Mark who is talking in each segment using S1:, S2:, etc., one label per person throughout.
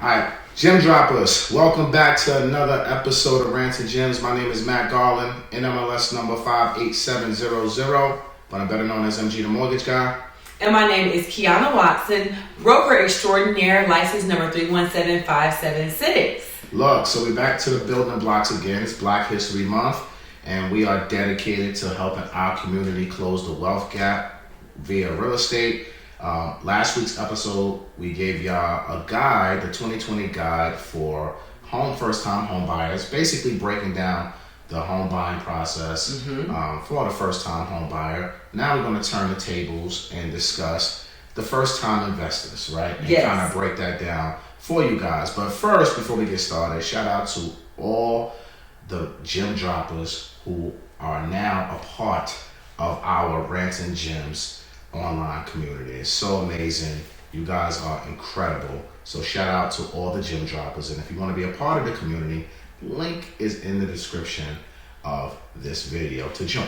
S1: Alright, Gym Droppers, welcome back to another episode of Rants and Gyms. My name is Matt Garland, NMLS number 58700, but I'm better known as MG the Mortgage Guy.
S2: And my name is Quiana Watson, broker extraordinaire, license number 317576.
S1: Look, so we're back to the building blocks again. It's Black History Month, and we are dedicated to helping our community close the wealth gap via real estate. Last week's episode, we gave y'all a guide, the 2020 guide for first-time home buyers, basically breaking down the home buying process for the first-time home buyer. Now we're going to turn the tables and discuss the first-time investors, right? And kind of break that down for you guys. But first, before we get started, shout out to all the gym droppers who are now a part of our Rants and Gyms online community. It's so amazing. You guys are incredible. So shout out to all the gym droppers. And if you want to be a part of the community, link is in the description of this video to join.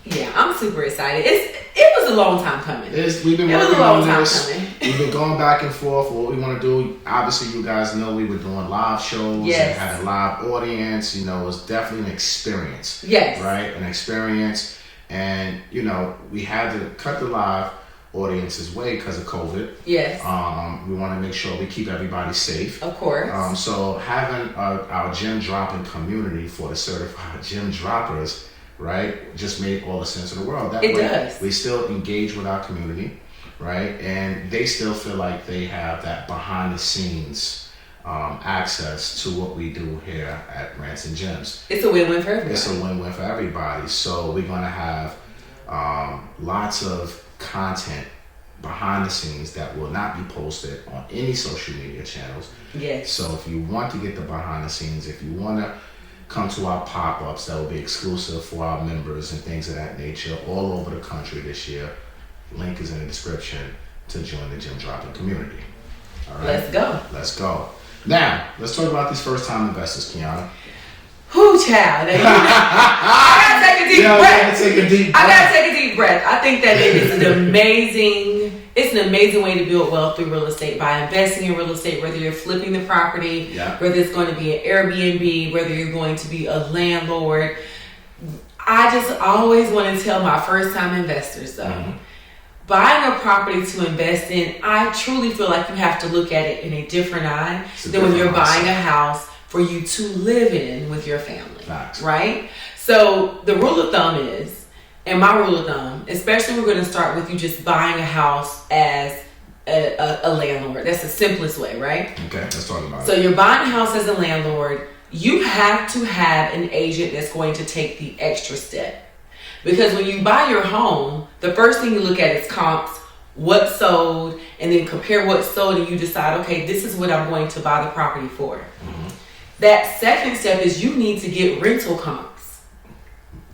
S2: Yeah, I'm super excited. It was a long time coming.
S1: We've been working on this. We've been going back and forth. What we want to do, obviously you guys know we were doing live shows and had a live audience. You know, it was definitely an experience.
S2: Yes.
S1: Right? An experience. And, you know, we had to cut the live audience's way because of COVID.
S2: Yes.
S1: We want to make sure we keep everybody safe.
S2: Of course.
S1: So having our gym dropping community for the certified gym droppers, right, just made all the sense in the world. That way,
S2: does.
S1: We still engage with our community, right, and they still feel like they have that behind the scenes access to what we do here at Rants and Gyms.
S2: It's a win-win for everybody.
S1: It's a win-win for everybody. So we're going to have lots of content behind the scenes that will not be posted on any social media channels.
S2: Yes.
S1: So if you want to get the behind the scenes, if you want to come to our pop-ups that will be exclusive for our members and things of that nature all over the country this year, link is in the description to join the gym dropping community. All right? Let's go. Now, let's talk about these first-time investors, Quiana.
S2: Whoo, child. I gotta take a deep breath. I gotta take a deep breath. I think that it is an amazing way to build wealth through real estate by investing in real estate, whether you're flipping the property, whether it's going to be an Airbnb, whether you're going to be a landlord. I just always want to tell my first-time investors, though, buying a property to invest in, I truly feel like you have to look at it in a different eye than when you're buying a house for you to live in with your family, right? So the rule of thumb is, and my rule of thumb, especially we're going to start with you just buying a house as a landlord. That's the simplest way, right?
S1: Okay, let's talk about it.
S2: So you're buying a house as a landlord. You have to have an agent that's going to take the extra step. Because when you buy your home, the first thing you look at is comps, what sold, and then compare what sold, and you decide, okay, this is what I'm going to buy the property for. That second step is you need to get rental comps.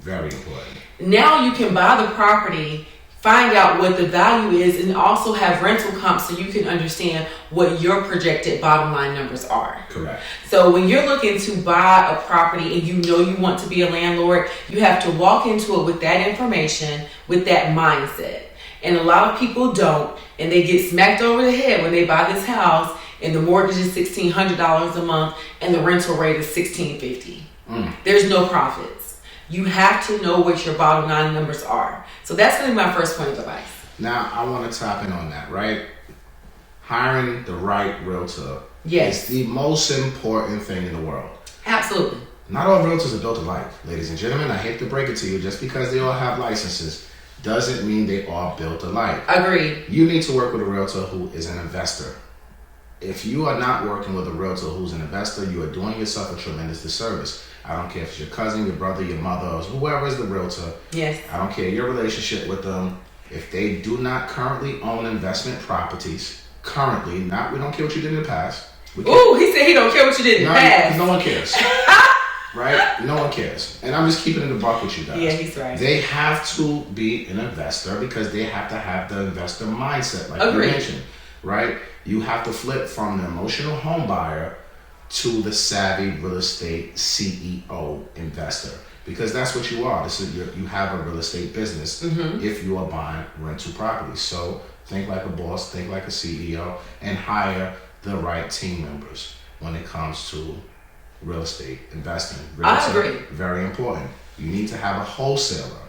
S1: Very important.
S2: Now you can buy the property, find out what the value is, and also have rental comps so you can understand what your projected bottom line numbers are.
S1: Correct.
S2: So when you're looking to buy a property and you know you want to be a landlord, you have to walk into it with that information, with that mindset. And a lot of people don't, and they get smacked over the head when they buy this house and the mortgage is $1,600 a month and the rental rate is $1,650. There's no profits. You have to know what your bottom line numbers are. So that's going to be my first point of advice.
S1: Now, I want to tap in on that, right? Hiring the right realtor is the most important thing in the world.
S2: Absolutely.
S1: Not all realtors are built alike, ladies and gentlemen. I hate to break it to you. Just because they all have licenses doesn't mean they are built alike.
S2: Agreed.
S1: You need to work with a realtor who is an investor. If you are not working with a realtor who's an investor, you are doing yourself a tremendous disservice. I don't care if it's your cousin, your brother, your mother, or whoever is the realtor.
S2: Yes.
S1: I don't care your relationship with them. If they do not currently own investment properties, we don't care what you did in the past.
S2: Ooh, he said he don't care what you did in the past.
S1: No one cares. Right? No one cares. And I'm just keeping it in the buck with you guys.
S2: Yeah, he's right.
S1: They have to be an investor because they have to have the investor mindset, like you mentioned. Right? You have to flip from the emotional home buyer to the savvy real estate CEO investor, because that's what you are. You have a real estate business if you are buying rental properties. So think like a boss, think like a CEO, and hire the right team members when it comes to real estate investing.
S2: I agree.
S1: Very important. You need to have a wholesaler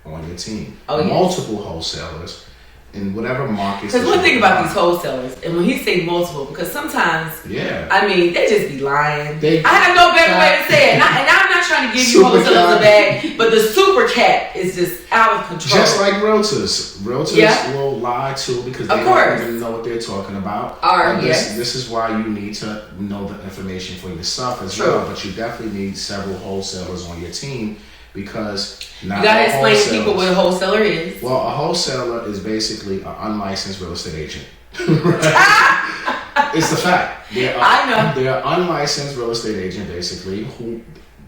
S1: on your team.
S2: Oh, yes.
S1: Multiple wholesalers in whatever markets.
S2: Because one thing about these wholesalers, and when he say multiple, because sometimes, I mean, they just be lying. I have no better way to say it. And I'm not trying to give you wholesalers a bag, but the super cap is just out of control.
S1: Just like realtors. Realtors will lie too because they don't even know what they're talking about. This is why you need to know the information for yourself as well. But you definitely need several wholesalers on your team. Because not
S2: you gotta explain to people what a wholesaler is.
S1: Well, a wholesaler is basically an unlicensed real estate agent. It's the fact.
S2: I know.
S1: They're an unlicensed real estate agent, basically, who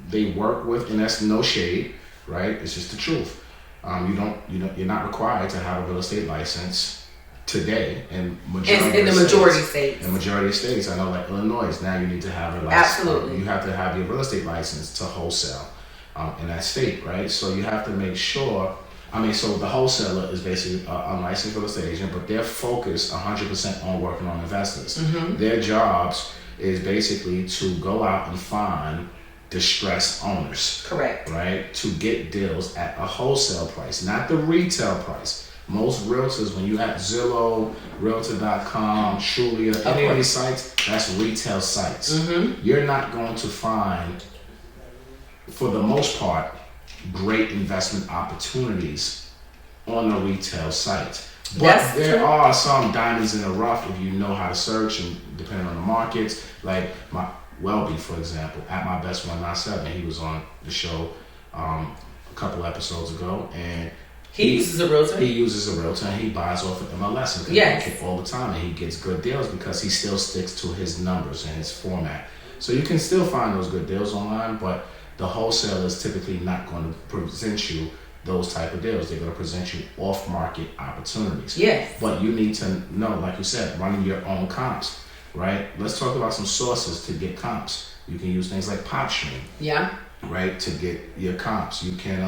S1: they work with, and that's no shade, right? It's just the truth. You're not required to have a real estate license today in the majority states. In majority of states, I know, like Illinois, now you need to have a license.
S2: Absolutely.
S1: You have to have your real estate license to wholesale. In that state, right? So you have to make sure, so the wholesaler is basically an unlicensed real estate agent, but they're focused 100% on working on investors. Their jobs is basically to go out and find distressed owners.
S2: Correct.
S1: Right? To get deals at a wholesale price, not the retail price. Most realtors, when you have Zillow, Realtor.com, Trulia, any of these sites, that's retail sites. You're not going to find, for the most part, great investment opportunities on a retail site. But there are some diamonds in the rough if you know how to search and depending on the markets. Like my Welby, for example, at My Best 197, he was on the show a couple episodes ago, and
S2: he uses a realtor.
S1: He uses a realtor, and he buys off of MLS and Connecticut all the time, and he gets good deals because he still sticks to his numbers and his format. So you can still find those good deals online, but the wholesaler is typically not going to present you those type of deals. They're going to present you off-market opportunities.
S2: Yes.
S1: But you need to know, like you said, running your own comps, right? Let's talk about some sources to get comps. You can use things like PopStream.
S2: Yeah.
S1: Right, to get your comps. You can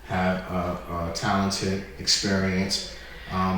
S1: have a talented, experienced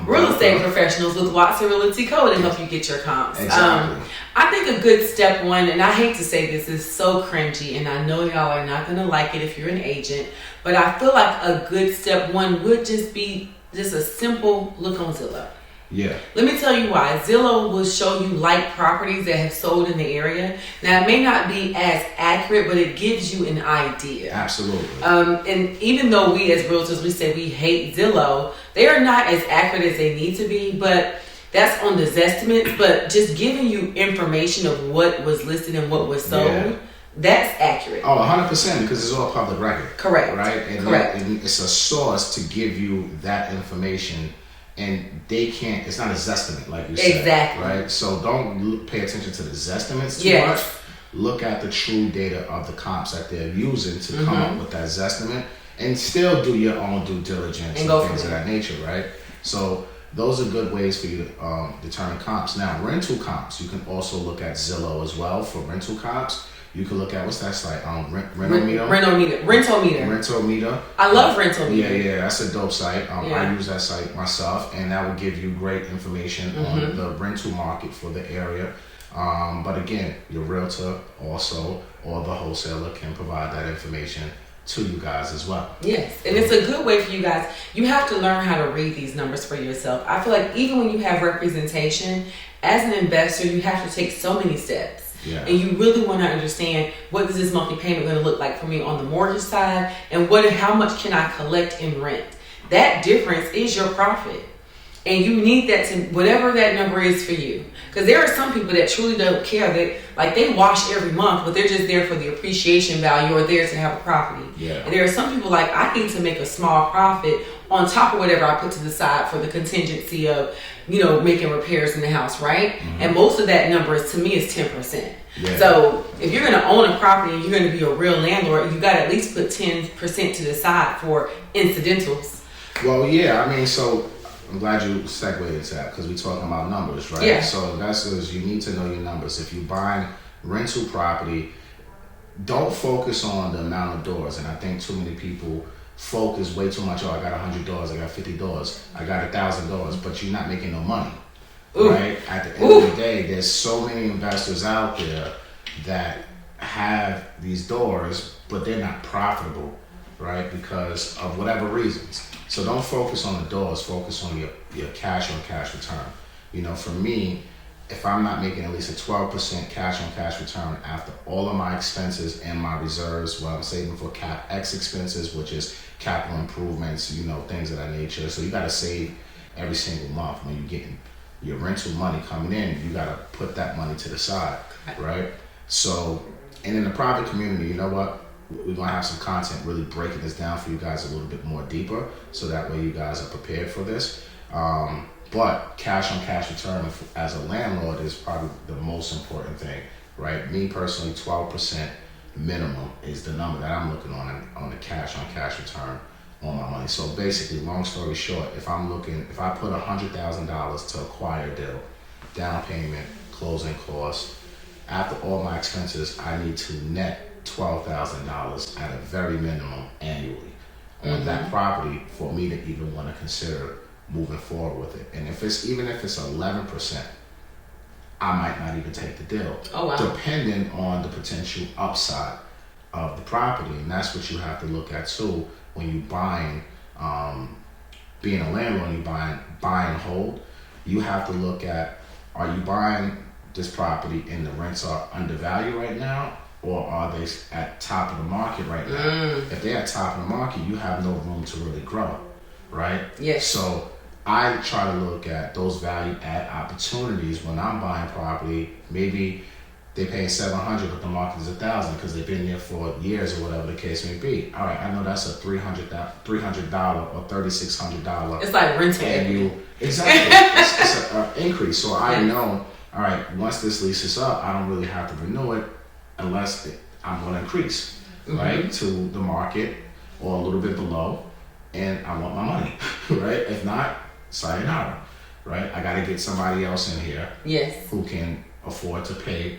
S2: real estate professionals with Watson Realty Co. to help you get your comps.
S1: Exactly.
S2: I think a good step one, and I hate to say this, is so cringy, and I know y'all are not going to like it if you're an agent, but I feel like a good step one would just be just a simple look on Zillow.
S1: Yeah.
S2: Let me tell you why. Zillow will show you like properties that have sold in the area. Now, it may not be as accurate, but it gives you an idea.
S1: Absolutely.
S2: And even though we as realtors, we say we hate Zillow, they are not as accurate as they need to be, but that's on the Zestimates. But just giving you information of what was listed and what was sold, that's accurate.
S1: Oh, 100%, because it's all public record.
S2: Correct.
S1: Right? And
S2: correct.
S1: And it's a source to give you that information. And they can't, it's not a Zestimate, like you said.
S2: Exactly.
S1: Right? So don't pay attention to the Zestimates too much. Look at the true data of the comps that they're using to come up with that Zestimate, and still do your own due diligence and things of that nature, right? So those are good ways for you to determine comps. Now, rental comps, you can also look at Zillow as well for rental comps. You can look at, what's that site? Rentometer.
S2: Rentometer. I love Rentometer.
S1: Yeah, that's a dope site. I use that site myself, and that will give you great information on the rental market for the area. But again, your realtor also, or the wholesaler, can provide that information to you guys as well.
S2: Yes, and it's a good way for you guys. You have to learn how to read these numbers for yourself. I feel like even when you have representation, as an investor, you have to take so many steps.
S1: Yeah.
S2: And you really want to understand, what is this monthly payment going to look like for me on the mortgage side, and how much can I collect in rent? That difference is your profit. And you need that to, whatever that number is for you. Because there are some people that truly don't care. They wash every month, but they're just there for the appreciation value, or there to have a property.
S1: Yeah.
S2: And there are some people like, I need to make a small profit on top of whatever I put to the side for the contingency of, making repairs in the house, right? And most of that number to me is 10%.
S1: Yeah.
S2: So if you're going to own a property and you're going to be a real landlord, you got to at least put 10% to the side for incidentals.
S1: Well, yeah, so I'm glad you segued into that, because we're talking about numbers, right?
S2: Yeah.
S1: So investors, you need to know your numbers. If you're buying rental property, don't focus on the amount of doors. And I think too many people focus way too much. I got $100, I got $50, I got $1,000, but you're not making no money, right? At the end of the day, there's so many investors out there that have these doors, but they're not profitable, right? Because of whatever reasons. So don't focus on the doors, focus on your cash on cash return. You know, for me, if I'm not making at least a 12% cash on cash return after all of my expenses and my reserves, what I'm saving for CapEx expenses, which is capital improvements, you know, things of that nature. So you got to save every single month when you're getting your rental money coming in. You got to put that money to the side, right? So, and in the private community, you know what? We're going to have some content really breaking this down for you guys a little bit more deeper, so that way you guys are prepared for this. But cash on cash return as a landlord is probably the most important thing, right? Me personally, 12% minimum is the number that I'm looking on the cash on cash return on my money. So basically, long story short, if I put $100,000 to acquire a deal, down payment, closing costs, after all my expenses, I need to net $12,000 at a very minimum annually on that property for me to even want to consider moving forward with it. And if it's 11%, I might not even take the deal.
S2: Oh, wow.
S1: Depending on the potential upside of the property. And that's what you have to look at too when you buying, being a landlord, you buy and hold. You have to look at, are you buying this property and the rents are undervalued right now, or are they at top of the market right now? If they're at top of the market, you have no room to really grow, right?
S2: Yes.
S1: So I try to look at those value add opportunities when I'm buying property. Maybe they pay $700, but the market is $1,000 because they've been there for years or whatever the case may be. All right, I know that's a $300 or $3,600.
S2: It's like rental.
S1: Exactly. it's an increase. So I know, all right, once this lease is up, I don't really have to renew it unless I'm going to increase, right, to the market or a little bit below, and I want my money, right? If not, sayonara, right? I got to get somebody else in here who can afford to pay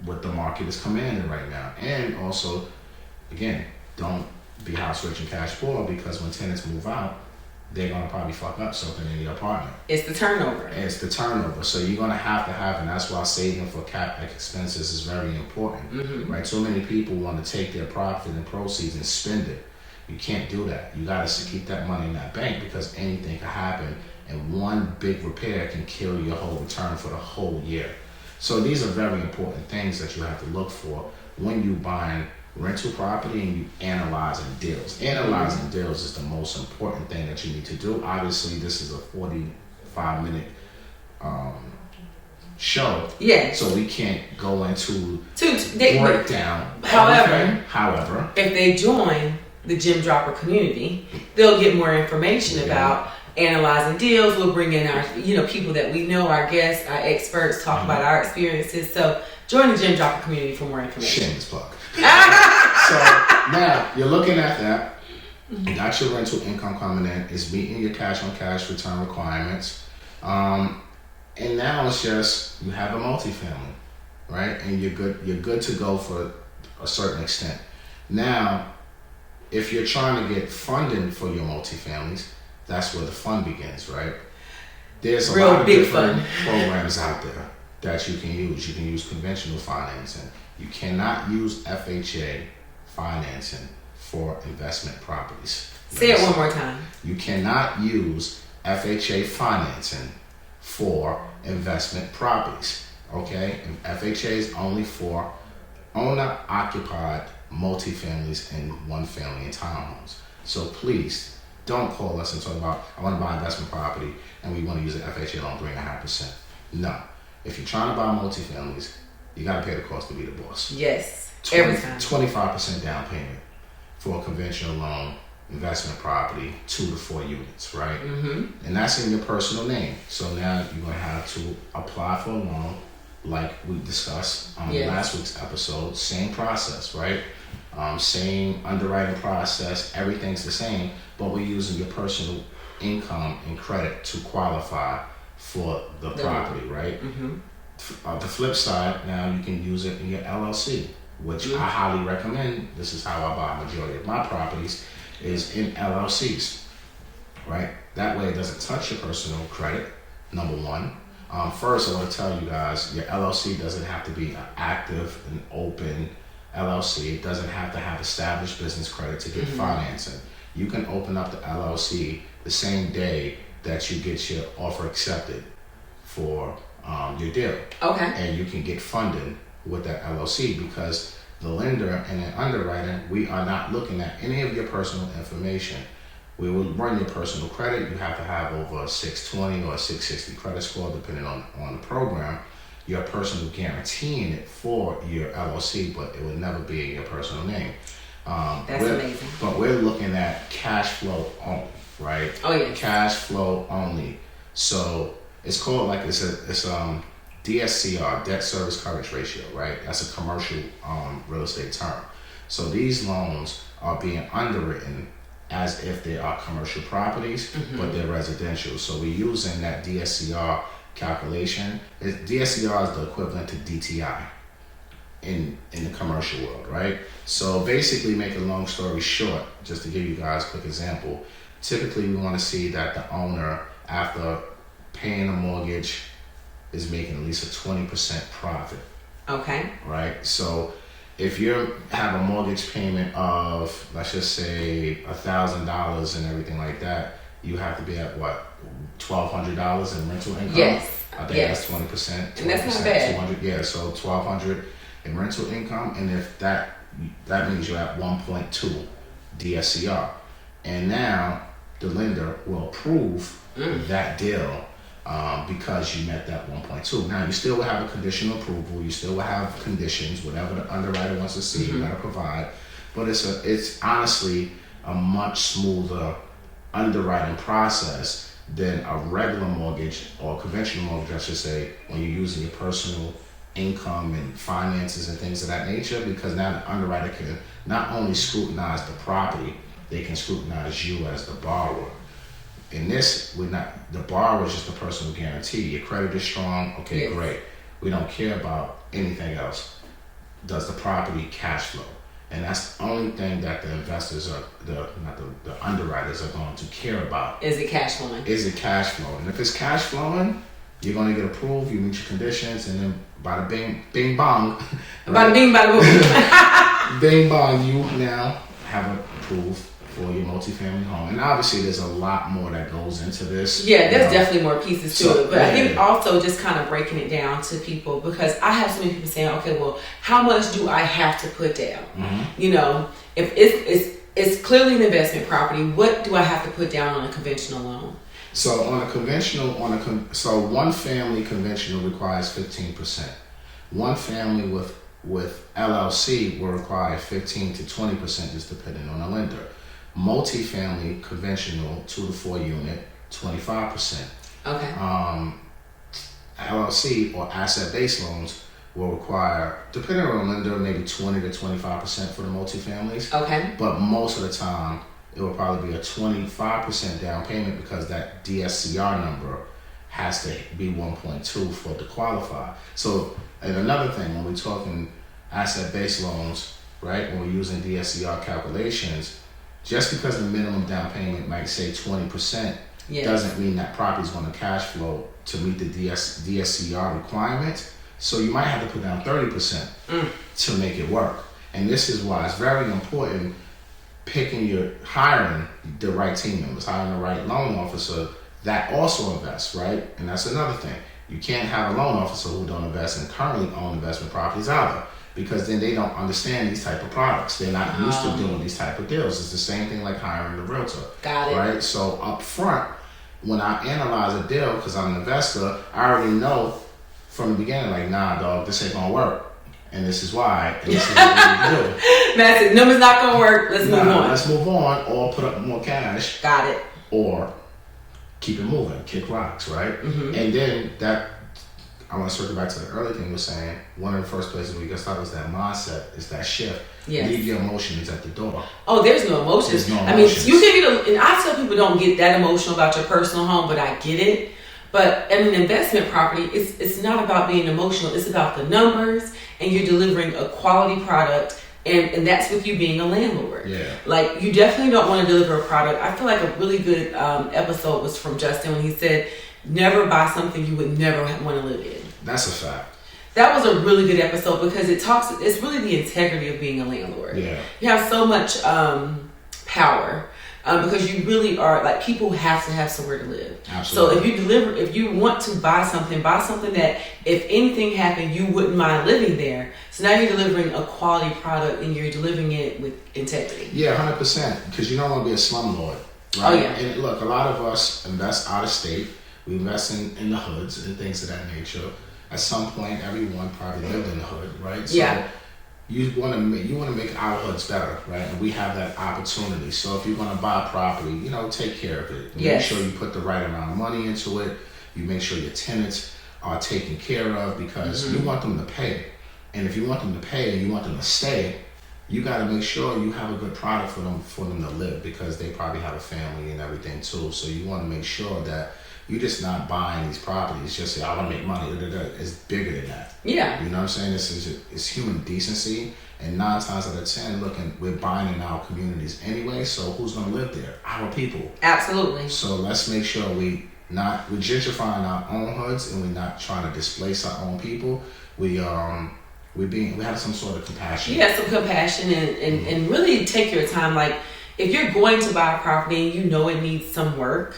S1: what the market is commanding right now. And also, again, don't be house rich and cash poor, because when tenants move out, they're going to probably fuck up something in your apartment.
S2: It's the turnover.
S1: So you're going to have, and that's why saving for CapEx expenses is very important, right? So many people want to take their profit and proceeds and spend it. You can't do that. You got to keep that money in that bank, because anything can happen, and one big repair can kill your whole return for the whole year. So these are very important things that you have to look for when you buying rental property and you analyzing deals. Analyzing deals is the most important thing that you need to do. Obviously, this is a 45-minute show.
S2: Yes.
S1: So we can't go into
S2: breakdown.
S1: However,
S2: if they join the Gym Dropper community, they'll get more information about analyzing deals. We'll bring in our, people that we know, our guests, our experts, talk about our experiences. So join the Gym Dropper community for more information.
S1: Shameless plug. So now you're looking at that. You got your rental income coming in. It's meeting your cash on cash return requirements. And now it's just, you have a multifamily, right? And you're good to go for a certain extent. Now, if you're trying to get funding for your multifamilies, that's where the fun begins, right? There's a lot of different programs out there that you can use. You can use conventional financing. You cannot use FHA financing for investment properties.
S2: Say it one more time.
S1: You cannot use FHA financing for investment properties, okay? And FHA is only for owner-occupied multifamilies and one-family and townhomes. So please, don't call us and talk about, I want to buy investment property and we want to use an FHA loan 3.5%. No. If you're trying to buy multifamilies, you got to pay the cost to be the boss.
S2: Yes, every time.
S1: 25% down payment for a conventional loan, investment property, 2 to 4 units, right? And that's in your personal name. So now you're going to have to apply for a loan like we discussed on last week's episode. Same process, right? Same underwriting process. Everything's the same, but we're using your personal income and credit to qualify for the property, right? The flip side, now you can use it in your LLC, which I highly recommend. This is how I buy a majority of my properties, is in LLCs, right? That way it doesn't touch your personal credit, number one. First, I want to tell you guys, your LLC doesn't have to be an active and open LLC. It doesn't have to have established business credit to get financing. You can open up the LLC the same day that you get your offer accepted for your deal.
S2: Okay.
S1: And you can get funding with that LLC, because the lender and the underwriter, we are not looking at any of your personal information. We will run your personal credit. You have to have over a 620 or a 660 credit score, depending on the program. You're personally guaranteeing it for your LLC, but it will never be in your personal name.
S2: That's amazing.
S1: But we're looking at cash flow only, right?
S2: Oh yeah.
S1: Cash flow only. So it's called like it's DSCR, debt service coverage ratio, right? That's a commercial real estate term. So these loans are being underwritten as if they are commercial properties, but they're residential. So we're using that DSCR calculation. DSCR is the equivalent to DTI in the commercial world, right? So basically, make a long story short, just to give you guys a quick example, typically we want to see that the owner, after paying a mortgage, is making at least a 20% profit.
S2: Okay.
S1: Right? So if you have a mortgage payment of, let's just say, $1,000 and everything like that, you have to be at what, $1,200 in rental income?
S2: Yes.
S1: I think that's 20%.
S2: And that's not bad.
S1: 200, yeah, so $1,200 in rental income, and if that means you're at 1.2 DSCR. And now the lender will approve that deal because you met that 1.2. Now you still will have a conditional approval, you still will have conditions, whatever the underwriter wants to see, you gotta provide. But it's honestly a much smoother underwriting process than a regular mortgage, or conventional mortgage, I should say, when you're using your personal income and finances and things of that nature, because now the underwriter can not only scrutinize the property, they can scrutinize you as the borrower. In this, the borrower is just a personal guarantee. Your credit is strong, okay, yes. Great. We don't care about anything else. Does the property cash flow? And that's the only thing that the investors are, the underwriters are going to care about.
S2: Is it cash flowing?
S1: Is it cash flowing? And if it's cash flowing, you're going to get approved, you meet your conditions, and then bada bing, bing bong.
S2: Bada bing, bada boom.
S1: Bing bong, you now have approved for your multifamily home. And obviously there's a lot more that goes into this.
S2: Yeah, there's definitely more pieces to it. But I think also just kind of breaking it down to people, because I have so many people saying, okay, well, how much do I have to put down? You know, if it's clearly an investment property, what do I have to put down on a conventional loan?
S1: So on a conventional, so one family conventional requires 15%. One family with LLC will require 15 to 20%, just depending on the lender. Multifamily conventional 2 to 4 unit, 25%.
S2: Okay.
S1: LLC or asset-based loans will require, depending on the lender, maybe 20 to 25% for the multifamilies.
S2: Okay.
S1: But most of the time, it will probably be a 25% down payment, because that DSCR number has to be 1.2 for it to qualify. So, and another thing, when we're talking asset-based loans, right, when we're using DSCR calculations, just because the minimum down payment might say 20%, doesn't mean that property is going to cash flow to meet the DSCR requirement. So you might have to put down 30% to make it work. And this is why it's very important hiring the right team members, hiring the right loan officer that also invests, right? And that's another thing. You can't have a loan officer who don't invest and currently own investment properties either, because then they don't understand these type of products. They're not used to doing these type of deals. It's the same thing like hiring a realtor.
S2: Got it.
S1: Right? So up front, when I analyze a deal, because I'm an investor, I already know from the beginning, like, nah, dog, this ain't gonna work. And this is why. And this is what we do.
S2: That's it. Numbers not gonna work. Let's move on.
S1: Let's move on, or put up more cash.
S2: Got it.
S1: Or keep it moving, kick rocks, right? And then I want to circle back to the earlier thing you were saying. One of the first places we got started was that mindset, is that shift.
S2: Yes.
S1: Leave your emotions at the door.
S2: Oh, there's no emotions.
S1: There's no emotions.
S2: I mean, you can get, and I tell people don't get that emotional about your personal home, but I get it. But in an investment property, it's not about being emotional. It's about the numbers, and you're delivering a quality product, and that's with you being a landlord.
S1: Yeah.
S2: Like, you definitely don't want to deliver a product. I feel like a really good episode was from Justin when he said, never buy something you would never want to live in.
S1: That's a fact.
S2: That was a really good episode because it's really the integrity of being a landlord.
S1: Yeah.
S2: You have so much power because you really are, like, people have to have somewhere to live.
S1: Absolutely.
S2: So if you want to buy something that if anything happened, you wouldn't mind living there. So now you're delivering a quality product and you're delivering it with integrity.
S1: Yeah, 100%. Because you don't want to be a slumlord, right?
S2: Oh, yeah.
S1: And look, a lot of us invest out of state. We invest in the hoods and things of that nature. At some point, everyone probably lived in the hood, right? So
S2: yeah.
S1: You want to make our hoods better, right? And we have that opportunity. So if you're going to buy a property, take care of it.
S2: Yes.
S1: Make sure you put the right amount of money into it. You make sure your tenants are taken care of because you want them to pay. And if you want them to pay and you want them to stay, you got to make sure you have a good product for them to live because they probably have a family and everything too. So you want to make sure that you're just not buying these properties just say, I want to make money. It's bigger than that.
S2: Yeah.
S1: You know what I'm saying? It's human decency. And 9 times out of 10, look, we're buying in our communities anyway. So who's going to live there? Our people.
S2: Absolutely.
S1: So let's make sure we're gentrifying our own hoods and we're not trying to displace our own people. We have some sort of compassion.
S2: Yeah, some compassion and really take your time. Like, if you're going to buy a property and you know it needs some work,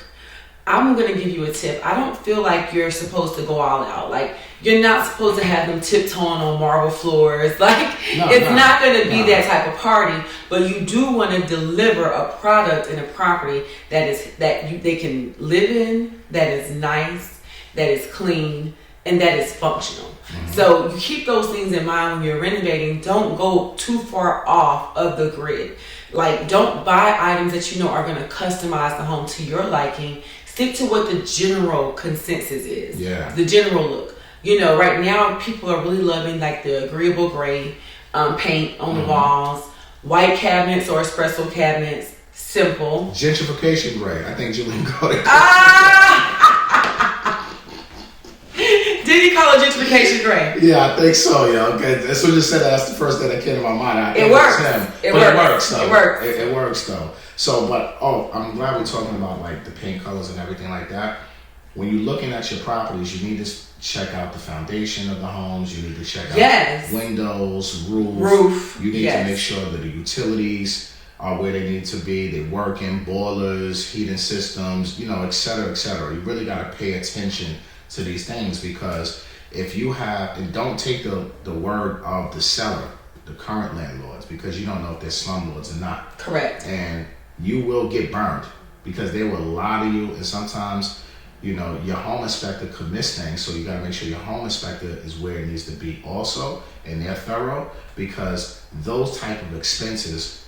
S2: I'm going to give you a tip. I don't feel like you're supposed to go all out. Like, you're not supposed to have them tiptoeing on marble floors. Like, it's not going to be that type of party. But you do want to deliver a product and a property they can live in, that is nice, that is clean, and that is functional. So you keep those things in mind when you're renovating. Don't go too far off of the grid. Like, don't buy items that you know are going to customize the home to your liking. Stick to what the general consensus is.
S1: Yeah. The
S2: general look. Right now people are really loving like the agreeable gray paint on the walls, white cabinets or espresso cabinets, simple.
S1: Gentrification gray. I think Julian called it.
S2: Did he call it gentrification gray?
S1: Yeah, I think so. Yeah. Okay. As soon as you said that, that's the first thing that came to my mind.
S2: It works.
S1: It works though.
S2: It works.
S1: It works though. So, I'm glad we're talking about like the paint colors and everything like that. When you're looking at your properties, you need to check out the foundation of the homes. You need to check out windows, roof. You need to make sure that the utilities are where they need to be. They're working, boilers, heating systems, et cetera, et cetera. You really got to pay attention to these things because if you have, and don't take the word of the seller, the current landlords, because you don't know if they're slumlords or not.
S2: Correct.
S1: And you will get burned because they will lie to you, and sometimes your home inspector could miss things, so you got to make sure your home inspector is where it needs to be also, and they're thorough, because those type of expenses,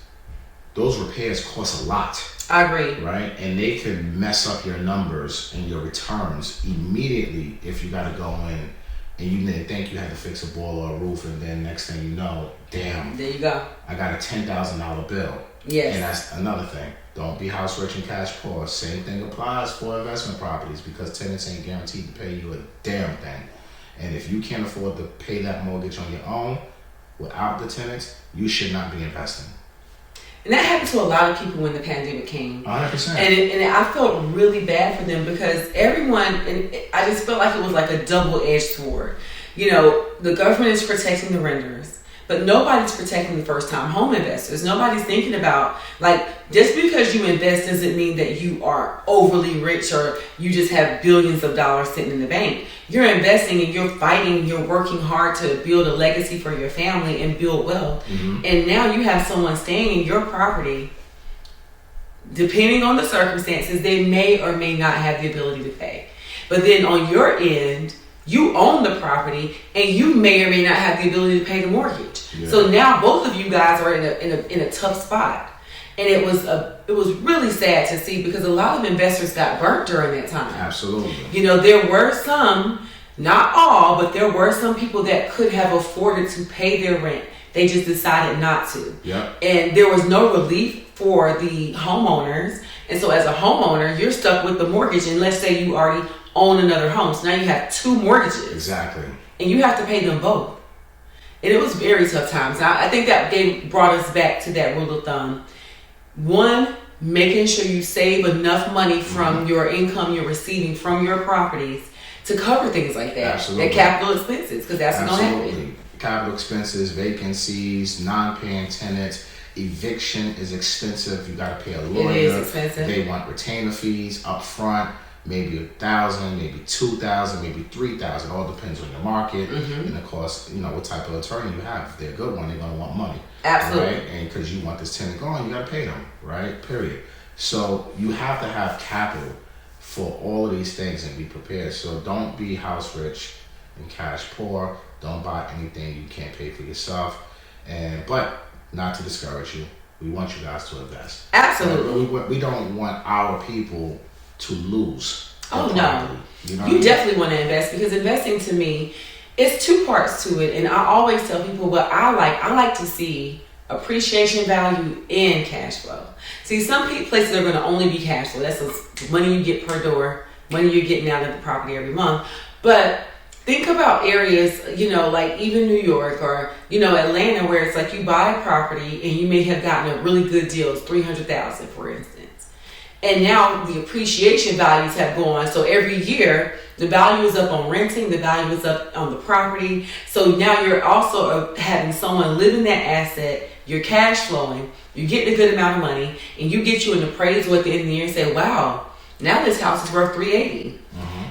S1: those repairs cost a lot.
S2: I agree.
S1: Right? And they can mess up your numbers and your returns immediately if you got to go in and you didn't think you had to fix a boiler or a roof, and then next thing you know, damn.
S2: There you go.
S1: I got a $10,000 bill.
S2: Yes.
S1: And that's another thing. Don't be house rich and cash poor. Same thing applies for investment properties because tenants ain't guaranteed to pay you a damn thing. And if you can't afford to pay that mortgage on your own without the tenants, you should not be investing.
S2: And that happened to a lot of people when the pandemic came.
S1: 100%.
S2: And I felt really bad for them because I just felt like it was like a double-edged sword. The government is protecting the renters, but nobody's protecting the first-time home investors. Nobody's thinking about, like, just because you invest doesn't mean that you are overly rich or you just have billions of dollars sitting in the bank. You're investing and you're fighting, you're working hard to build a legacy for your family and build wealth. Mm-hmm. And now you have someone staying in your property. Depending on the circumstances, they may or may not have the ability to pay. But then on your end, you own the property and you may or may not have the ability to pay the mortgage. Yeah. So now both of you guys are in a tough spot. And it was really sad to see because a lot of investors got burnt during that time.
S1: Absolutely.
S2: There were some, not all, but there were some people that could have afforded to pay their rent. They just decided not to.
S1: Yeah.
S2: And there was no relief for the homeowners. And so as a homeowner, you're stuck with the mortgage. And let's say you already own another home. So now you have 2 mortgages.
S1: Exactly.
S2: And you have to pay them both. And it was very tough times. Now, I think that brought us back to that rule of thumb. 1, making sure you save enough money from your income you're receiving from your properties to cover things like that.
S1: Absolutely.
S2: That capital expenses, because that's going to happen.
S1: Capital expenses, vacancies, non-paying tenants, eviction is expensive. You got to pay a lawyer.
S2: It is expensive.
S1: They want retainer fees up front, maybe $1,000, maybe $2,000, maybe $3,000. All depends on your market and of course, what type of attorney you have. If they're a good one, they're going to want money.
S2: Absolutely.
S1: Right? And because you want this tenant going, you got to pay them, right? Period. So you have to have capital for all of these things and be prepared. So don't be house rich and cash poor. Don't buy anything you can't pay for yourself. But not to discourage you, we want you guys to invest.
S2: Absolutely.
S1: We don't want our people to lose.
S2: Oh
S1: property.
S2: no, you definitely want to invest, because investing to me, it's two parts to it, and I always tell people what I like. I like to see appreciation value and cash flow. See, some places are going to only be cash flow. That's the money you get per door, money you're getting out of the property every month. But think about areas, like even New York or, Atlanta, where it's like you buy a property and you may have gotten a really good deal. It's $300,000, for instance. And now the appreciation values have gone. So every year, the value is up on renting, the value is up on the property. So now you're also having someone live in that asset, you're cash flowing, you get a good amount of money, and you get you an appraisal at the end of the year and say, wow, now this house is worth $380,000.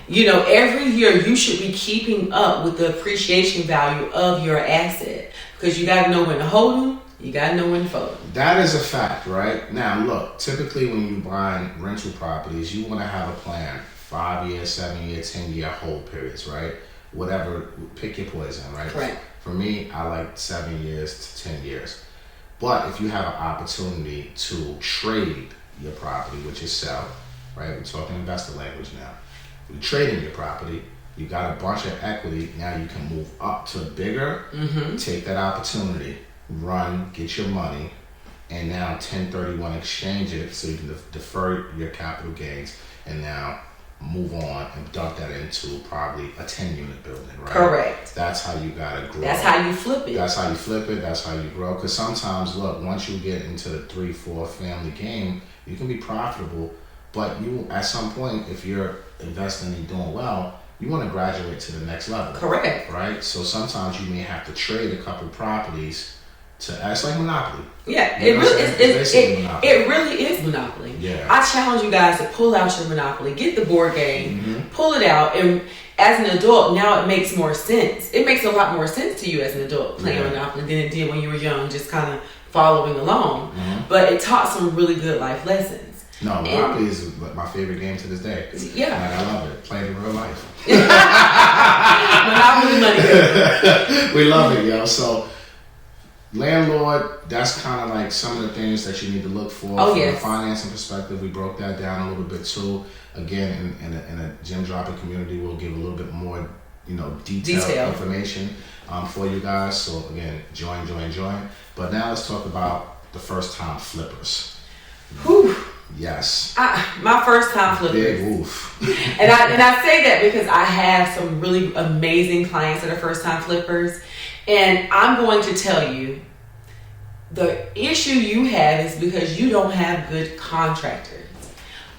S2: Every year you should be keeping up with the appreciation value of your asset, because you got to know when to hold them, you got to know when to fold them.
S1: That is a fact, right? Now, look, typically when you buy rental properties, you want to have a plan. 5-year, 7-year, 10-year hold periods, right? Whatever, pick your poison, right?
S2: Correct.
S1: For me, I like 7 years to 10 years. But if you have an opportunity to trade your property, which is sell, right? We're talking investor language now. You're trading your property, you got a bunch of equity, now you can move up to bigger, take that opportunity, run, get your money, and now 1031 exchange it so you can defer your capital gains and now move on and dump that into probably a 10-unit building, right?
S2: Correct.
S1: That's how you gotta grow.
S2: That's how you flip it.
S1: That's how you flip it. That's how you grow. Because sometimes, look, once you get into the 3-4 family game, you can be profitable, but you, at some point, if you're investing and doing well, you want to graduate to the next level.
S2: Correct.
S1: Right? So sometimes you may have to trade a couple properties to, it's like Monopoly.
S2: Yeah, it really is Monopoly.
S1: Yeah.
S2: I challenge you guys to pull out your Monopoly, get the board game, pull it out, and as an adult, now it makes more sense. It makes a lot more sense to you as an adult playing Monopoly than it did when you were young, just kind of following along. But it taught some really good life lessons.
S1: No, Monopoly is my favorite game to this day.
S2: Yeah.
S1: Like, I love it. Playing in real life.
S2: Monopoly money.
S1: We love it, yo. So, landlord, that's kind of like some of the things that you need to look for. From a financing perspective, we broke that down a little bit too. Again, in a gem dropping community, we'll give a little bit more, detailed information for you guys. So again, join. But now let's talk about the first time flippers.
S2: Whew.
S1: Yes.
S2: My first time flippers.
S1: Big oof.
S2: and I say that because I have some really amazing clients that are first time flippers. And I'm going to tell you, the issue you have is because you don't have good contractors.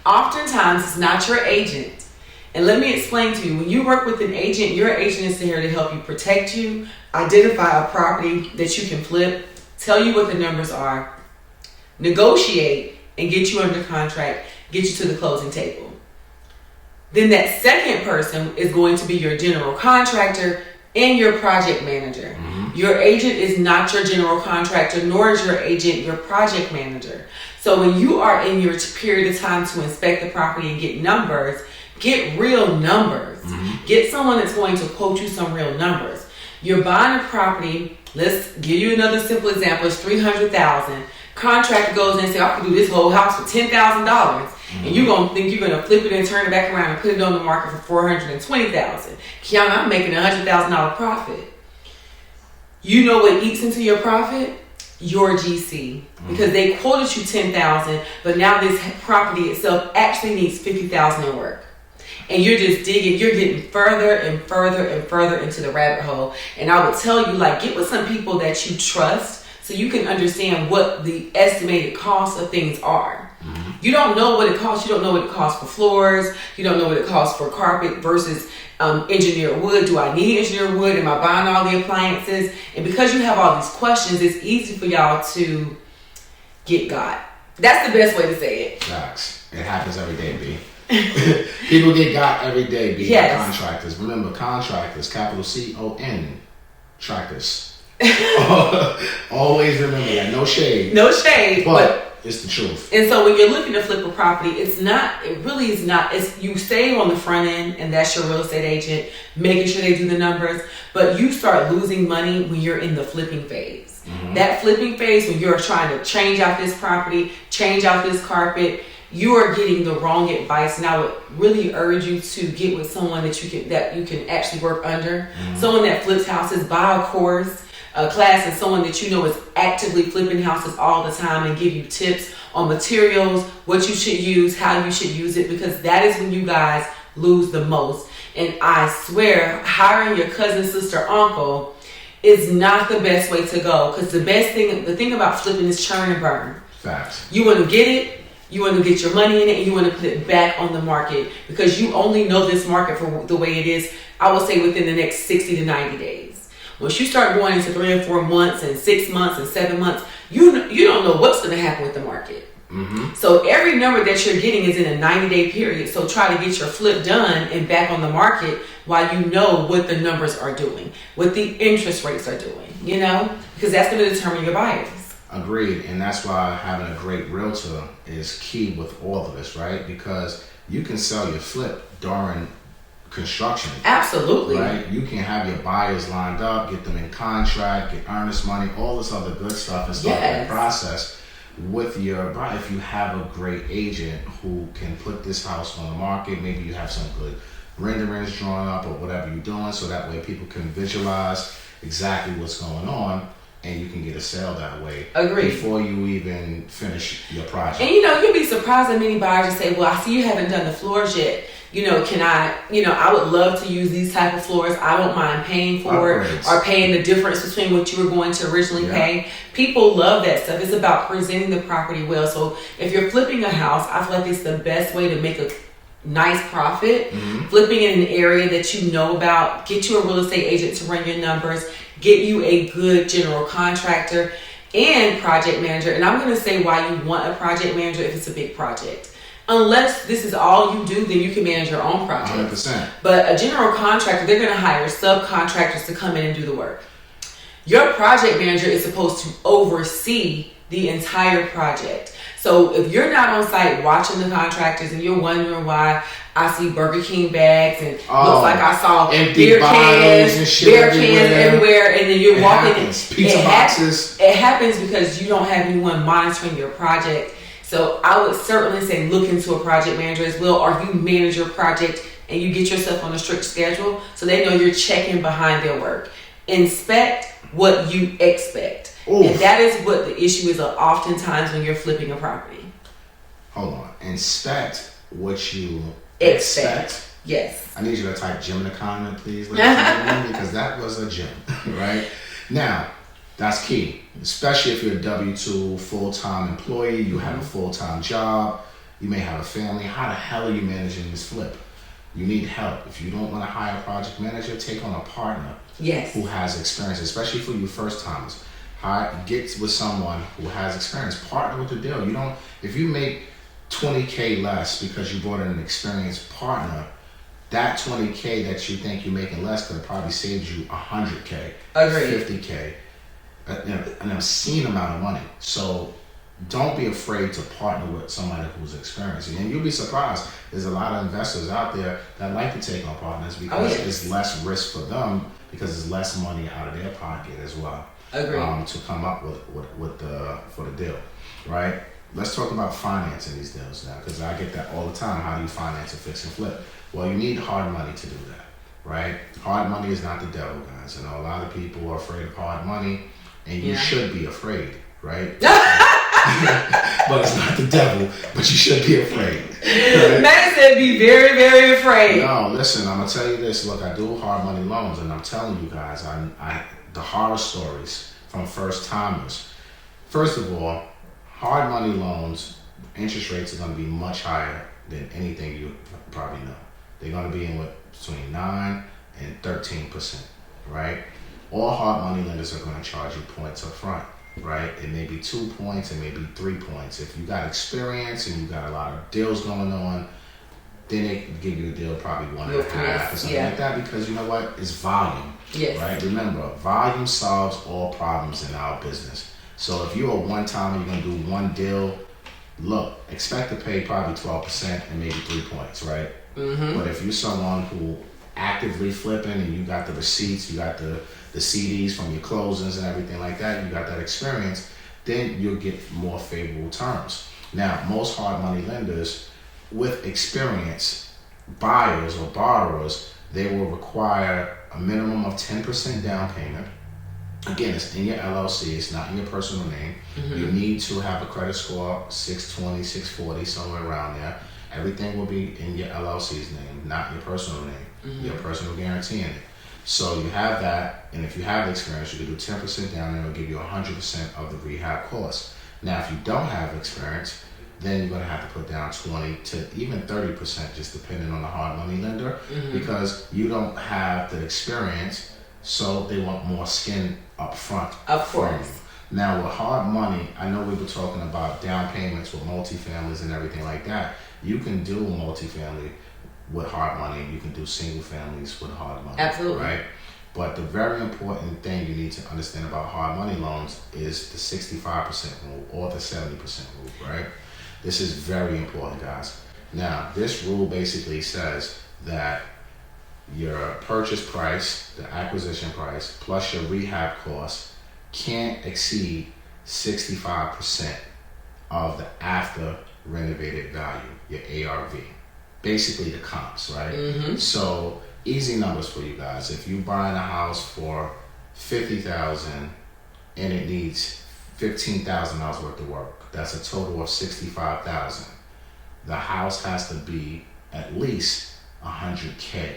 S2: Oftentimes, it's not your agent. And let me explain to you, when you work with an agent, your agent is here to help you protect you, identify a property that you can flip, tell you what the numbers are, negotiate, and get you under contract, get you to the closing table. Then that second person is going to be your general contractor and your project manager. Your agent is not your general contractor, nor is your agent your project manager. So when you are in your period of time to inspect the property and get numbers, get real numbers. Get someone that's going to quote you some real numbers. You're buying a property, let's give you another simple example, it's $300,000. Contractor goes in and says, I can do this whole house for $10,000. And you're going to think you're going to flip it and turn it back around and put it on the market for $420,000. Quiana, I'm making $100,000 profit. You know what eats into your profit? Your GC. Because they quoted you $10,000, but now this property itself actually needs $50,000 in work. And you're just digging, you're getting further and further and further into the rabbit hole. And I would tell you, get with some people that you trust so you can understand what the estimated cost of things are. You don't know what it costs. You don't know what it costs for floors. You don't know what it costs for carpet versus engineered wood. Do I need engineered wood? Am I buying all the appliances? And because you have all these questions, it's easy for y'all to get got. That's the best way to say it.
S1: Facts. It happens every day, B. People get got every day, B. Yes. Contractors. Remember, contractors, capital C-O-N, tractors. Always remember that. No shade.
S2: No shade. But
S1: it's the truth.
S2: And so when you're looking to flip a property, it really is not, you save on the front end, and that's your real estate agent, making sure they do the numbers, but you start losing money when you're in the flipping phase. That flipping phase, when you're trying to change out this property, change out this carpet, you are getting the wrong advice. And I would really urge you to get with someone that you can actually work under. Someone that flips houses, buy a course, a class, and someone that you know is actively flipping houses all the time and give you tips on materials, what you should use, how you should use it, because that is when you guys lose the most. And I swear, hiring your cousin, sister, uncle is not the best way to go, because the thing about flipping is churn and burn.
S1: Facts.
S2: You want to get it, you want to get your money in it, and you want to put it back on the market, because you only know this market for the way it is, I would say, within the next 60 to 90 days. Once you start going into 3 and 4 months and 6 months and 7 months, you don't know what's going to happen with the market. So every number that you're getting is in a 90-day period. So try to get your flip done and back on the market while you know what the numbers are doing, what the interest rates are doing, because that's going to determine your buyers.
S1: Agreed. And that's why having a great realtor is key with all of this, right? Because you can sell your flip during construction.
S2: Absolutely.
S1: Right? You can have your buyers lined up, get them in contract, get earnest money, all this other good stuff, and start that process with your buyer. If you have a great agent who can put this house on the market, maybe you have some good renderings drawn up or whatever you're doing, so that way people can visualize exactly what's going on, and you can get a sale that way.
S2: Agreed.
S1: Before you even finish your project.
S2: And you'll be surprised that many buyers will say, well, I see you haven't done the floors yet. Can I would love to use these type of floors. I don't mind paying for it, or paying the difference between what you were going to originally pay. People love that stuff. It's about presenting the property well. So if you're flipping a house, I feel like it's the best way to make a nice profit. Flipping in an area that you know about, get you a real estate agent to run your numbers, get you a good general contractor and project manager. And I'm going to say why you want a project manager if it's a big project. Unless this is all you do, then you can manage your own project.
S1: 100%.
S2: But a general contractor, they're going to hire subcontractors to come in and do the work. Your project manager is supposed to oversee the entire project. So if you're not on site watching the contractors and you're wondering why I see Burger King bags and looks like I saw beer cans everywhere, and then you're walking in
S1: pizza boxes.
S2: It happens because you don't have anyone monitoring your project. So I would certainly say look into a project manager as well, or you manage your project and you get yourself on a strict schedule so they know you're checking behind their work. Inspect what you expect. Oof. And that is what the issue is oftentimes when you're flipping a property.
S1: Hold on. Inspect what you
S2: expect. Yes.
S1: I need you to type gym in the comment, please, ladies and gentlemen, because that was a gym, right? Now, that's key, especially if you're a W-2 full-time employee, you have a full-time job, you may have a family. How the hell are you managing this flip? You need help. If you don't want to hire a project manager, take on a partner who has experience, especially for you first-timers. Get with someone who has experience. Partner with the deal. If you make $20K less because you brought in an experienced partner, that $20K that you think you're making less could have probably saved you $100K, $50K, an obscene amount of money. So don't be afraid to partner with somebody who's experienced. And you'll be surprised. There's a lot of investors out there that like to take on partners because it's less risk for them, because it's less money out of their pocket as well. To come up with for the deal, right? Let's talk about financing these deals now, because I get that all the time. How do you finance a fix and flip? Well, you need hard money to do that, right? Hard money is not the devil, guys. A lot of people are afraid of hard money, and you should be afraid, right? But it's not the devil, but you should be afraid. Right?
S2: Man said be very, very afraid.
S1: No, listen, I'm going to tell you this. Look, I do hard money loans, and I'm telling you guys, the horror stories from first timers. First of all, hard money loans interest rates are going to be much higher than anything you probably know. They're going to be in between 9 and 13%, right? All hard money lenders are going to charge you points up front, right? It may be 2 points, it may be 3 points. If you got experience and you got a lot of deals going on, then they can give you a deal probably 1.5 or something like that, because you know what? It's volume, right? Remember, volume solves all problems in our business. So if you're a one-timer, you're going to do one deal, look, expect to pay probably 12% and maybe 3 points, right? But if you're someone who actively flipping and you got the receipts, you got the CDs from your closings and everything like that, you got that experience, then you'll get more favorable terms. Now, most hard money lenders with experience, buyers or borrowers, they will require a minimum of 10% down payment. Again, it's in your LLC, it's not in your personal name. You need to have a credit score 620, 640, somewhere around there. Everything will be in your LLC's name, not your personal name. Your personal guarantee in it. So you have that, and if you have the experience, you can do 10% down and it'll give you 100% of the rehab cost. Now, if you don't have experience, then you're going to have to put down 20 to even 30%, just depending on the hard money lender, because you don't have the experience, so they want more skin up front.
S2: Of course.
S1: Now, with hard money, I know we were talking about down payments with multifamilies and everything like that. You can do multifamily with hard money. You can do single families with hard money.
S2: Absolutely.
S1: Right? But the very important thing you need to understand about hard money loans is the 65% rule or the 70% rule, right? This is very important, guys. Now, this rule basically says that your purchase price, the acquisition price, plus your rehab costs can't exceed 65% of the after renovated value, your ARV. Basically the comps, right? So easy numbers for you guys. If you're buying a house for $50,000 and it needs $15,000 worth of work, that's a total of $65,000. The house has to be at least $100K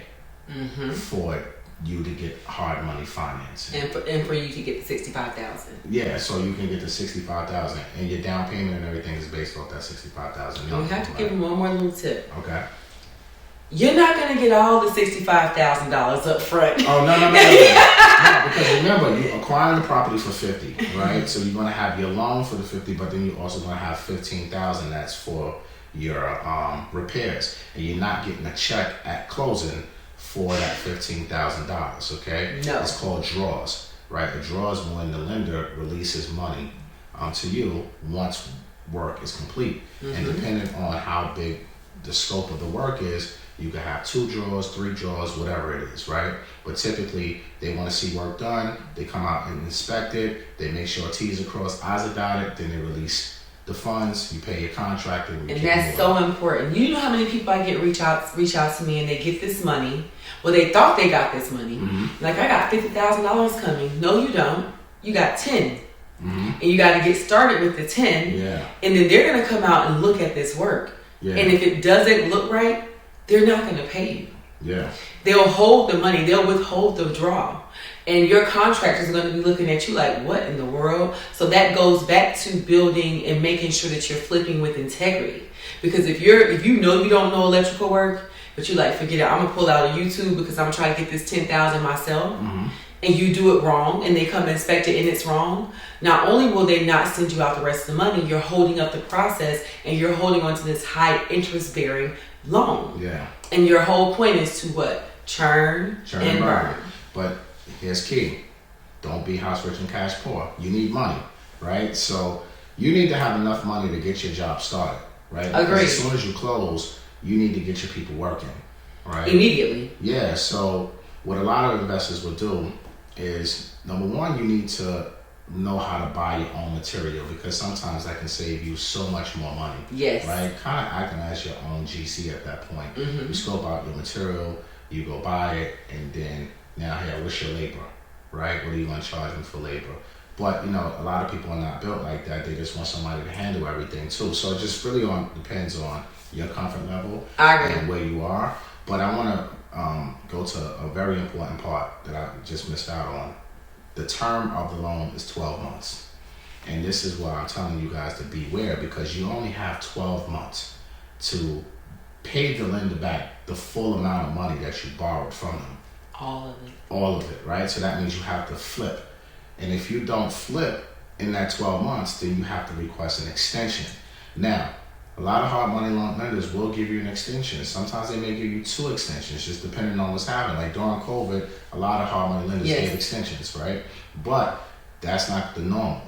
S1: for you to get hard money financing,
S2: and for you to get the $65,000.
S1: Yeah, so you can get the $65,000, and your down payment and everything is based off that $65,000.
S2: We have to give them one more little tip.
S1: Okay.
S2: You're not gonna get all the $65,000 up front.
S1: Oh no! No, because remember, you're acquiring the property for $50,000, right? So you're gonna have your loan for the $50,000, but then you're also gonna have $15,000 that's for your repairs, and you're not getting a check at closing for that $15,000. Okay?
S2: No.
S1: It's called draws, right? A draw is when the lender releases money to you once work is complete, and depending on how big the scope of the work is, you can have 2 draws, 3 draws, whatever it is, right? But typically, they want to see work done. They come out and inspect it. They make sure T's are crossed, I's are dotted. Then they release the funds. You pay your contractor.
S2: And that's so important. You know how many people I get reach out to me and they get this money. Well, they thought they got this money. Like, I got $50,000 coming. No, you don't. You got 10. And you got to get started with the 10.
S1: Yeah.
S2: And then they're going to come out and look at this work.
S1: Yeah.
S2: And if it doesn't look right, they're not going to pay you.
S1: Yeah.
S2: They'll hold the money. They'll withhold the draw. And your contractors are going to be looking at you like, what in the world? So that goes back to building and making sure that you're flipping with integrity. Because if you know you don't know electrical work, but you like, forget it, I'm going to pull out a YouTube because I'm trying to get this $10,000 myself. And you do it wrong and they come inspect it and it's wrong, not only will they not send you out the rest of the money, you're holding up the process and you're holding on to this high interest bearing loan.
S1: Yeah.
S2: And your whole point is to what? Churn and burn.
S1: But here's key. Don't be house rich and cash poor. You need money, right? So you need to have enough money to get your job started, right?
S2: Agreed.
S1: As soon as you close, you need to get your people working, right?
S2: Immediately.
S1: Yeah, so what a lot of investors will do is, number one, you need to know how to buy your own material, because sometimes that can save you so much more money.
S2: Yes.
S1: Right? Kind of acting as your own GC at that point. You scope out your material, you go buy it, and then now here, what's your labor? Right? What are you going to charge me for labor? But, you know, a lot of people are not built like that. They just want somebody to handle everything too. So it just really depends on your comfort level and where you are. But I want to go to a very important part that I just missed out on. The term of the loan is 12 months. And this is why I'm telling you guys to beware, because you only have 12 months to pay the lender back the full amount of money that you borrowed from them.
S2: All of it.
S1: All of it, right? So that means you have to flip. And if you don't flip in that 12 months, then you have to request an extension. Now, a lot of hard money loan lenders will give you an extension. Sometimes they may give you 2 extensions, just depending on what's happening. Like during COVID, a lot of hard money lenders gave extensions, right? But that's not the norm.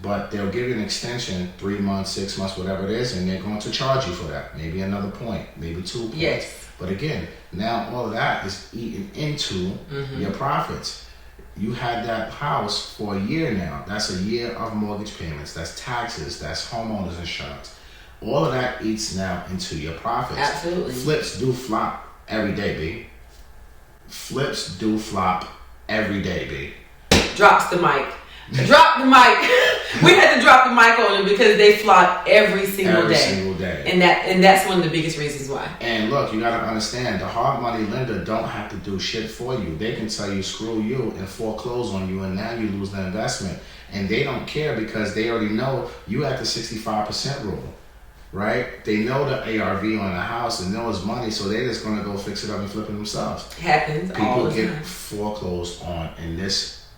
S1: But they'll give you an extension, 3 months, 6 months, whatever it is, and they're going to charge you for that. Maybe another point, maybe 2 points.
S2: Yes.
S1: But again, now all of that is eaten into your profits. You had that house for a year now. That's a year of mortgage payments. That's taxes. That's homeowners insurance. All of that eats now into your profits.
S2: Absolutely.
S1: Flips do flop every day, B. Flips do flop every day, B.
S2: Drops the mic. Drop the mic. We had to drop the mic on them because they flop every single day. And that's one of the biggest reasons why.
S1: And look, you gotta understand, the hard money lender don't have to do shit for you. They can tell you screw you and foreclose on you, and now you lose the investment. And they don't care because they already know you at the 65% rule. Right? They know the ARV on the house and know it's money, so they're just gonna go fix it up and flip it themselves.
S2: Happens all the time.
S1: People get foreclosed on in this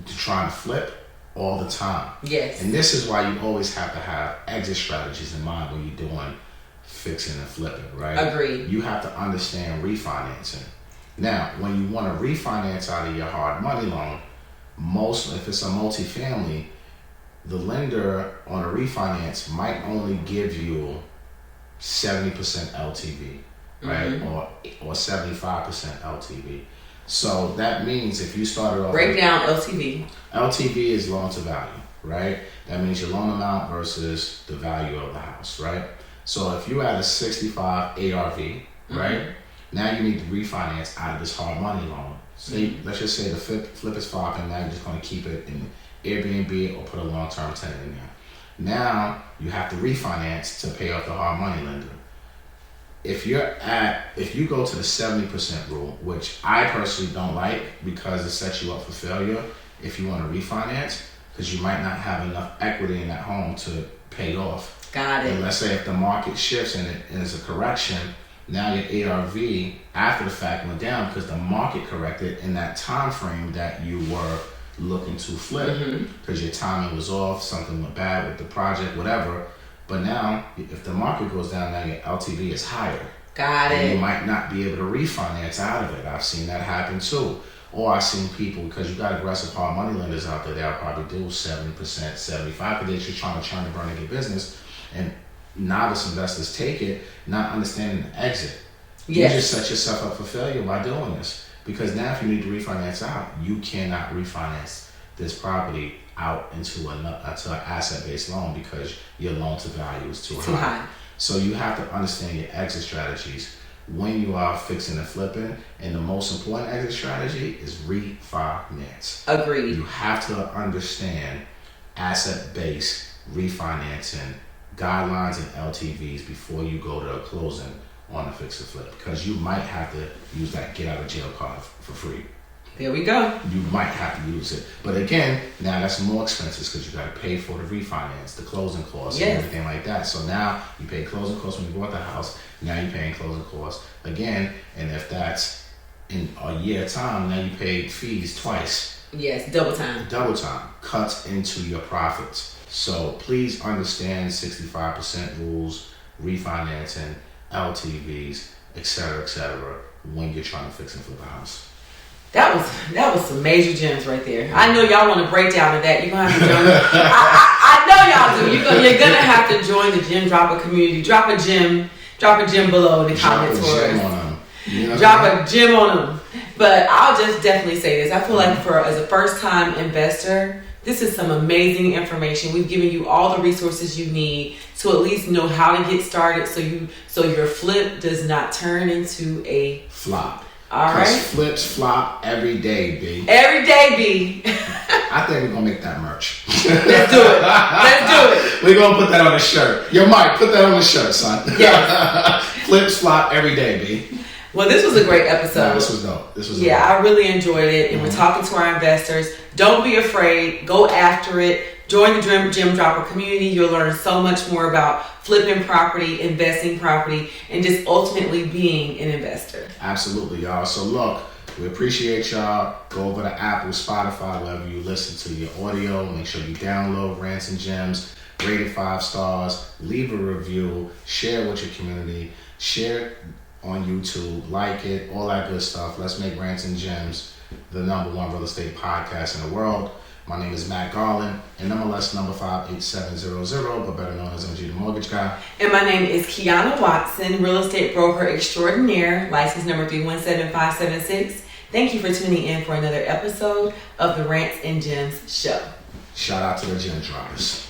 S1: trying to flip all the time.
S2: Yes.
S1: And this is why you always have to have exit strategies in mind when you're doing fixing and flipping, right?
S2: Agreed.
S1: You have to understand refinancing. Now, when you want to refinance out of your hard money loan, if it's a multifamily, the lender on a refinance might only give you 70% LTV, right? Or 75% LTV. So that means if you started off...
S2: Break down LTV.
S1: LTV is loan to value, right? That means your loan amount versus the value of the house, right? So if you had a 65 ARV, right? Now you need to refinance out of this hard money loan. Let's just say the flip is flopping, now you're just going to keep it in Airbnb or put a long-term tenant in there. Now you have to refinance to pay off the hard money lender. If you go to the 70% rule, which I personally don't like because it sets you up for failure if you want to refinance, because you might not have enough equity in that home to pay off.
S2: Got it.
S1: And let's say if the market shifts and it's a correction, now your ARV after the fact went down because the market corrected in that time frame that you were looking to flip, because your timing was off, something went bad with the project, whatever. But now, if the market goes down, now your LTV is higher.
S2: Got it.
S1: And you might not be able to refinance out of it. I've seen that happen too. Or I've seen people, because you got aggressive hard money lenders out there, they'll probably do 70%, 75%, because they're just trying to churn and burn and get business. And novice investors take it, not understanding the exit.
S2: Yes.
S1: You just set yourself up for failure by doing this. Because now if you need to refinance out, you cannot refinance this property out into an asset-based loan because your loan to value is too high. So you have to understand your exit strategies when you are fixing and flipping. And the most important exit strategy is refinance.
S2: Agreed.
S1: You have to understand asset-based refinancing guidelines and LTVs before you go to a closing on a fix and flip, because you might have to use that get out of jail card for free.
S2: There we go.
S1: You might have to use it. But again, now that's more expenses because you got to pay for the refinance, the closing costs, and everything like that. So now you pay closing costs when you bought the house. Now you're paying closing costs again. And if that's in a year time, now you paid fees twice.
S2: Yes, double time. Double time.
S1: Cuts into your profits. So please understand 65% rules, refinancing, LTVs, etc., when you're trying to fix and flip a house.
S2: That was some major gems right there. I know y'all want to break down of that. You're gonna have to join. I know y'all do. You're gonna have to join the Gem Dropper community. Drop a gem below in the comments for us. You know, drop a gem on them. But I'll just definitely say this. I feel like as a first time investor, this is some amazing information. We've given you all the resources you need to at least know how to get started, so your flip does not turn into a
S1: flop.
S2: All right.
S1: Flips flop every day, B.
S2: Every day, B.
S1: I think we're gonna make that merch.
S2: Let's do it. Let's do it.
S1: We're gonna put that on a shirt. Yo, Mike, put that on the shirt, son.
S2: Yes.
S1: Flips flop every day, B.
S2: Well, this was a great episode.
S1: No, this was dope.
S2: I really enjoyed it. And we're talking to our investors. Don't be afraid. Go after it. Join the Gem Dropper community. You'll learn so much more about flipping property, investing property, and just ultimately being an investor.
S1: Absolutely, y'all. So look, we appreciate y'all. Go over to Apple, Spotify, wherever you listen to your audio. Make sure you download Rants and Gems. Rate it 5 stars. Leave a review. Share with your community. Share it on YouTube. Like it. All that good stuff. Let's make Rants and Gems the #1 real estate podcast in the world. My name is Matt Garland, and MLS number 58700, but better known as MG the Mortgage Guy.
S2: And my name is Quiana Watson, real estate broker extraordinaire, license number 317576. Thank you for tuning in for another episode of the Rants and Gems show.
S1: Shout out to the Gem Droppers.